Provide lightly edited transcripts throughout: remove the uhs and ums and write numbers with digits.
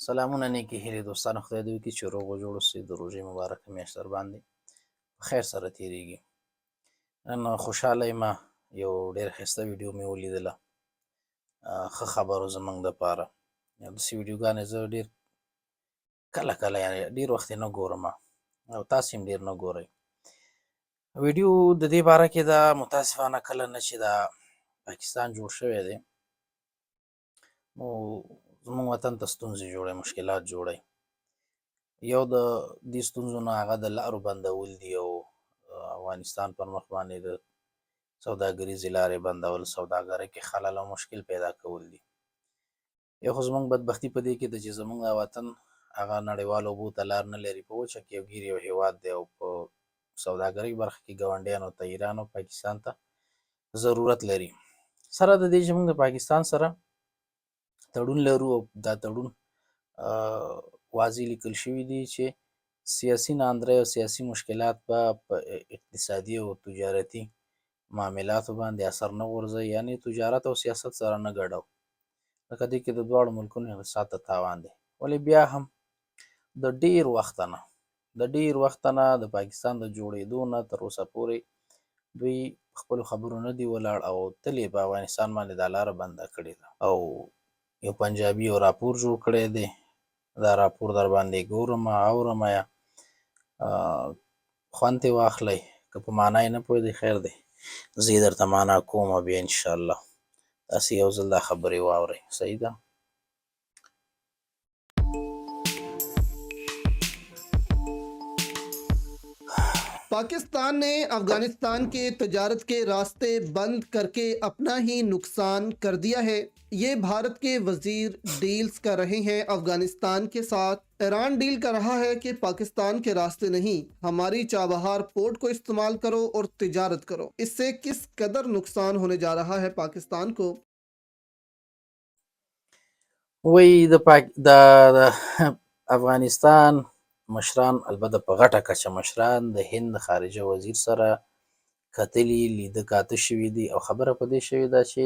سلامونه نیکې هیلې دوستانو، خدای دې وکړي چې روغ او جوړ اوسئ. د روژې مبارکه میاشت در باندې په خیر سره تېرېږي. نن خوشحاله یم، یو ډېر ښایسته ویډیو مې ولیدله، ښه خبرو زموږ دپاره. داسې ویډیوګانې زه ډېر کله کله یعنې ډېر وخت یې نه ګورم او تاسې هم ډېر نه ګورئ. ویډیو د دې باره کې ده، متاسفانه کله نه چې دا پاکستان جوړ شوی دی نو زموږ وطن ته ستونزې جوړوي، مشکلات جوړوي. یو د دې ستونزو نه هغه د لارو بندول دي او افغانستان پر مخ باندې د سوداګریزې لارې بندول، سوداګرۍ کې خلل او مشکل پیدا کول دي. یو خو زموږ بدبختي په دې کې ده چې زموږ وطن هغه نړیوالو اوبو ته لار نه لري، په وچه کې یو ګیر یو هېواد دی او په سوداګرۍ برخه کې ګاونډیانو ته، ایران او پاکستان ته ضرورت لري. سره د دې چې موږ د پاکستان سره تړون لرو او دا تړون واضح لیکل شوي دي چې سیاسي ناندرۍ او سیاسي مشکلات به په اقتصادي او تجارتي معاملاتو باندې اثر نه غورځوي، یعنې تجارت او سیاست سره نه ګډوو، لکه دې کې د دواړو ملکونو اقتصاد ته تاوان دی. ولې بیا هم د ډېر وخته نه د پاکستان د جوړېدو نه تر اوسه پورې دوی خپلو خبرو نه دي ولاړ او تل یې په افغانستان باندې دا لاره بنده کړې ده او یو پنجابي یو راپور جوړ کړی دی. دا راپور در باندې ګورم اورم، یا خوند ترې واخلئ، که په معنا یې نه پوهېدئ خیر دی، زه یې درته معنا کوم بیا انشاءالله تاسې یو ځل دا خبرې واورئ. صحیح ده. पाकिस्तान ने अफगानिस्तान के तजारत के रास्ते बंद करके अपना ही नुकसान कर दिया है। ये भारत के वजीर डील्स कर रहे हैं अफगानिस्तान के साथ। ईरान डील कर रहा है कि पाकिस्तान के रास्ते नहीं, हमारी चाबहार पोर्ट को इस्तेमाल करो और तिजारत करो। इससे किस कदर नुकसान होने जा रहा है पाकिस्तान को। وایي د افغانستان مشران، البته په غټه کچه مشران، د هند د خارجه وزیر سره کتلي، لیده کاته شوي دي او خبره په دې شوې ده چې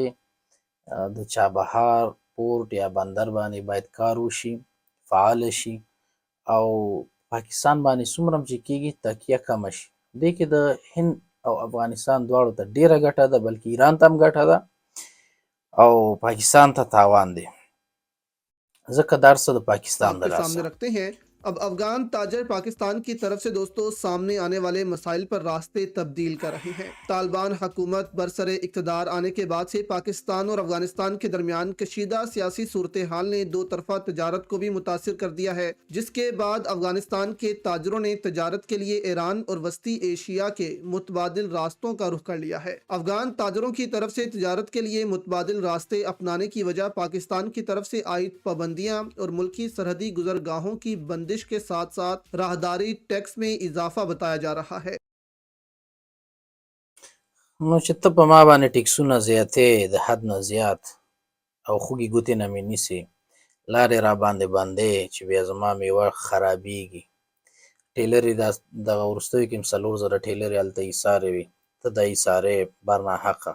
د چابهار پورټ یا بندر باندې باید کار وشي، فعال شي او پاکستان باندې څومره چې کېږي تکیه کمه شي. دې کې د هند او افغانستان دواړو ته ډېره ګټه ده، بلکې ایران ته هم ګټه ده او پاکستان ته تاوان دی، ځکه دا هر څه د پاکستان د لاسه. रखते हैं अब अफगान ताजर पाकिस्तान की तरफ से दोस्तों सामने आने वाले मसाइल पर रास्ते तब्दील कर रहे हैं। तालिबान हुकूमत बरसरे इक़्तिदार आने के बाद से पाकिस्तान और अफगानिस्तान के दरमियान कशीदा सियासी सूरत हाल ने दो तरफा तजारत को भी मुतासिर कर दिया है, जिसके बाद अफगानिस्तान के ताजरों ने तजारत के लिए ईरान और वस्ती एशिया के मुतबादिल रास्तों का रुख कर लिया है। अफगान ताजरों की तरफ से तजारत के लिए मुतबादिल रास्ते अपनाने की वजह पाकिस्तान की तरफ से आयद पाबंदियाँ और मुल्की सरहदी गुजरगाहों की बंदिश के साथ साथ राहदारी टैक्स में इजाफा बताया जा रहा है। نو چې ته په ما باندې ټیکسونه زیاتې د حد نه زیات او خوږې ګوتې نه مې نیسې، لارې را باندې بندې چې بیا زما میوه خرابېږي. ټیلرې دغه وروستیو کې 4,000 ټیلرې هلته ایسارې وي، ته دا ایسارې برناحقه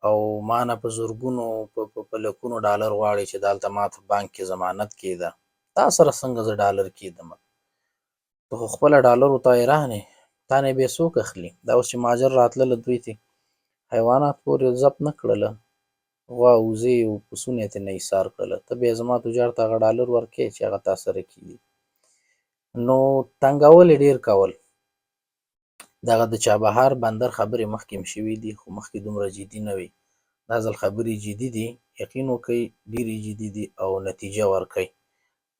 او ما نه په زرګونو په لکونو ډالر غواړې چې دلته ما ته بانک کې ضمانت کېده. تا سره څنګه زه ډالر کېدم؟ ته خو خپله ډالرو طاهران یې، تا نه یې بیا څوک اخلي؟ دا اوس چې مهاجر راتلله دوی ته حیوانات پورې ضبط نه کړله، غوا وزې او پسونه یې ترېنه ایسار کړله، ته بیا زما تجار ته هغه ډالر ورکوې چې هغه تا سره کېدي. نو تنګول یې ډېر کول. دغه د چابهار بندر خبرې مخکې هم شوي دي، خو مخکې دومره جدي نه وي. دا ځل خبرې جدي دي، یقین وکئ ډېرې جدي دي او نتیجه ورکوي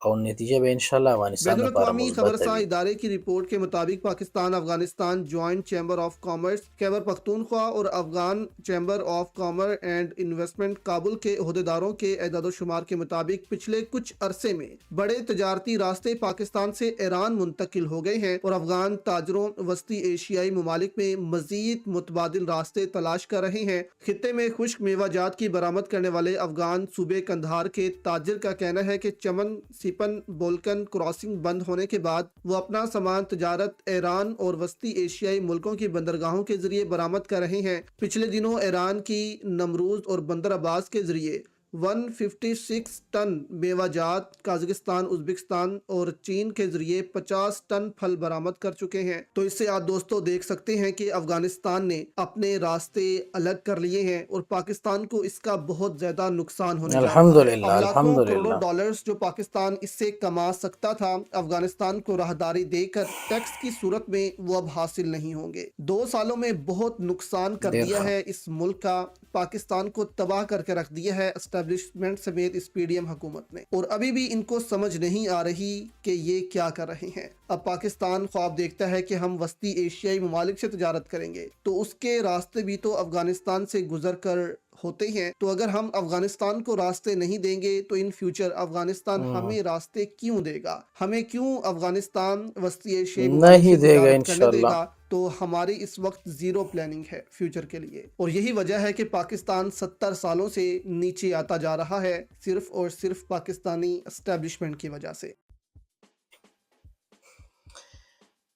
और नतीजे में इंशाल्लाह अफगानिस्तान में बैनुल-अक़वामी खबरसां इदारे की रिपोर्ट के मुताबिक Pakistan Afghanistan joint chamber of commerce Khyber Pakhtunkhwa और Afghan chamber of commerce and investment Kabul के अहदेदारों के एदाद-ओ-शुमार के मुताबिक पिछले कुछ अरसे में बड़े तजारती रास्ते पाकिस्तान से ईरान मुंतकिल हो गए हैं और अफगान ताजरों वस्ती एशियाई ममालिक में मजीद मुतबादिल रास्ते तलाश कर रहे हैं। खित्ते में खुश्क मेवाजात की बरामद करने वाले अफगान सूबे कंधार के ताजिर का कहना है कि चमन सिपन बोल्कन क्रॉसिंग बंद होने के बाद वो अपना सामान तजारत ईरान और वस्ती एशियाई मुल्कों की बंदरगाहों के जरिए बरामद कर रहे हैं। पिछले दिनों ईरान की नमरूज और बंदर अब्बास के जरिए 156 टन मेवाजात कजाकिस्तान, उज्बेकिस्तान और चीन के जरिए 50 टन फल बरामद कर चुके हैं। तो इससे आप दोस्तों देख सकते हैं कि अफगानिस्तान ने अपने रास्ते अलग कर लिए हैं और पाकिस्तान को इसका बहुत ज्यादा नुकसान होने जा रहा है। अब अल्हम्दुलिल्लाह लाखों करोड़ों अल्हम्दुलिल्लाह। डॉलर्स जो पाकिस्तान इससे कमा सकता था अफगानिस्तान को राहदारी देकर, टैक्स की सूरत में वो अब हासिल नहीं होंगे। 2 सालों में बहुत नुकसान कर ډیر दिया ښه. है इस मुल्क का, पाकिस्तान को तबाह करके रख दिया है एस्टेब्लिशमेंट समेत इस पीडीएम हुकूमत ने, और अभी भी इनको समझ नहीं आ रही कि ये क्या कर रहे हैं। अब पाकिस्तान ख्वाब देखता है कि हम वस्ती एशियाई ममालिक से तजारत करेंगे, तो उसके रास्ते भी तो अफगानिस्तान से गुजर कर होते हैं। तो अगर हम अफगानिस्तान को रास्ते नहीं देंगे तो इन फ्यूचर अफगानिस्तान हमें रास्ते क्यों देगा? हमें क्यों अफगानिस्तान वस्ती एशियाई ममालिक नहीं से देगा तजारत करने इंशाल्लाह. देगा? तो हमारी इस वक्त जीरो प्लानिंग है फ्यूचर के लिए, और यही वजह है कि पाकिस्तान 70 सालों से नीचे आता जा रहा है, सिर्फ और सिर्फ पाकिस्तानी एस्टेब्लिशमेंट की वजह से।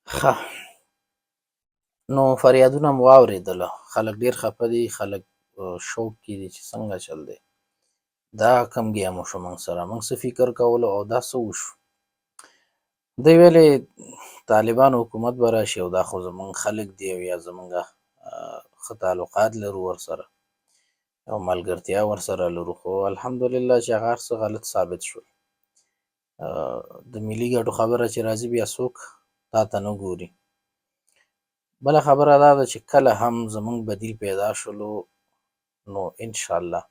ښه. نو فریادونه مو واورېدله. خلک ډېر خفه دي. خلک شوق کې دي چې څنګه چل دی. دا کم ګیم وشو موږ سره. موږ څه فکر کولو او دا څه وشو. دوی ویلې طالبان حکومت به راشي او دا خو زموږ خلک دي او یا زموږ ښه تعلقات لرو ورسره او ملګرتیا ورسره لرو، خو الحمدلله چې هغه هر څه غلط ثابت شول. د ملي ګټو خبره چې راځي بیا څوک تا ته نه ګوري. بله خبره دا ده چې کله هم زموږ بدیل پیدا شولو نو انشاءالله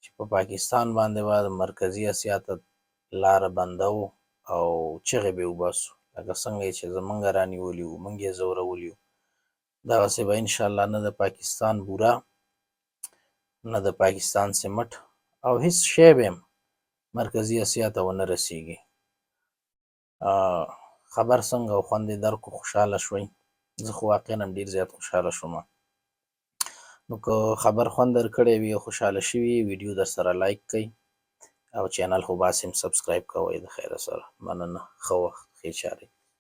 چې په پاکستان باندې به د مرکزي اسیا ته لاره بندوو او چغې به وباسو، لکه څنګه چې زموږ رانیولي وو، موږ یې ځورولي وو. دغسې به انشاءالله نه د پاکستان بوره، نه د پاکستان سمټ او هیڅ شی به هم مرکزي اسیا ته ونه رسیږي. خبر څنګه او خوند یې درک و، خوشحاله شوئ؟ زه خو واقعا ډېر زیات خوشحاله شوم. نو که خبر خوند درکړی وي او خوشحاله شوي یې، ویډیو در سره لایک کړئ او چینل خو باسم سبسکرایب کوئ. د خیره سره مننه. ښه وخت، ښې چارې.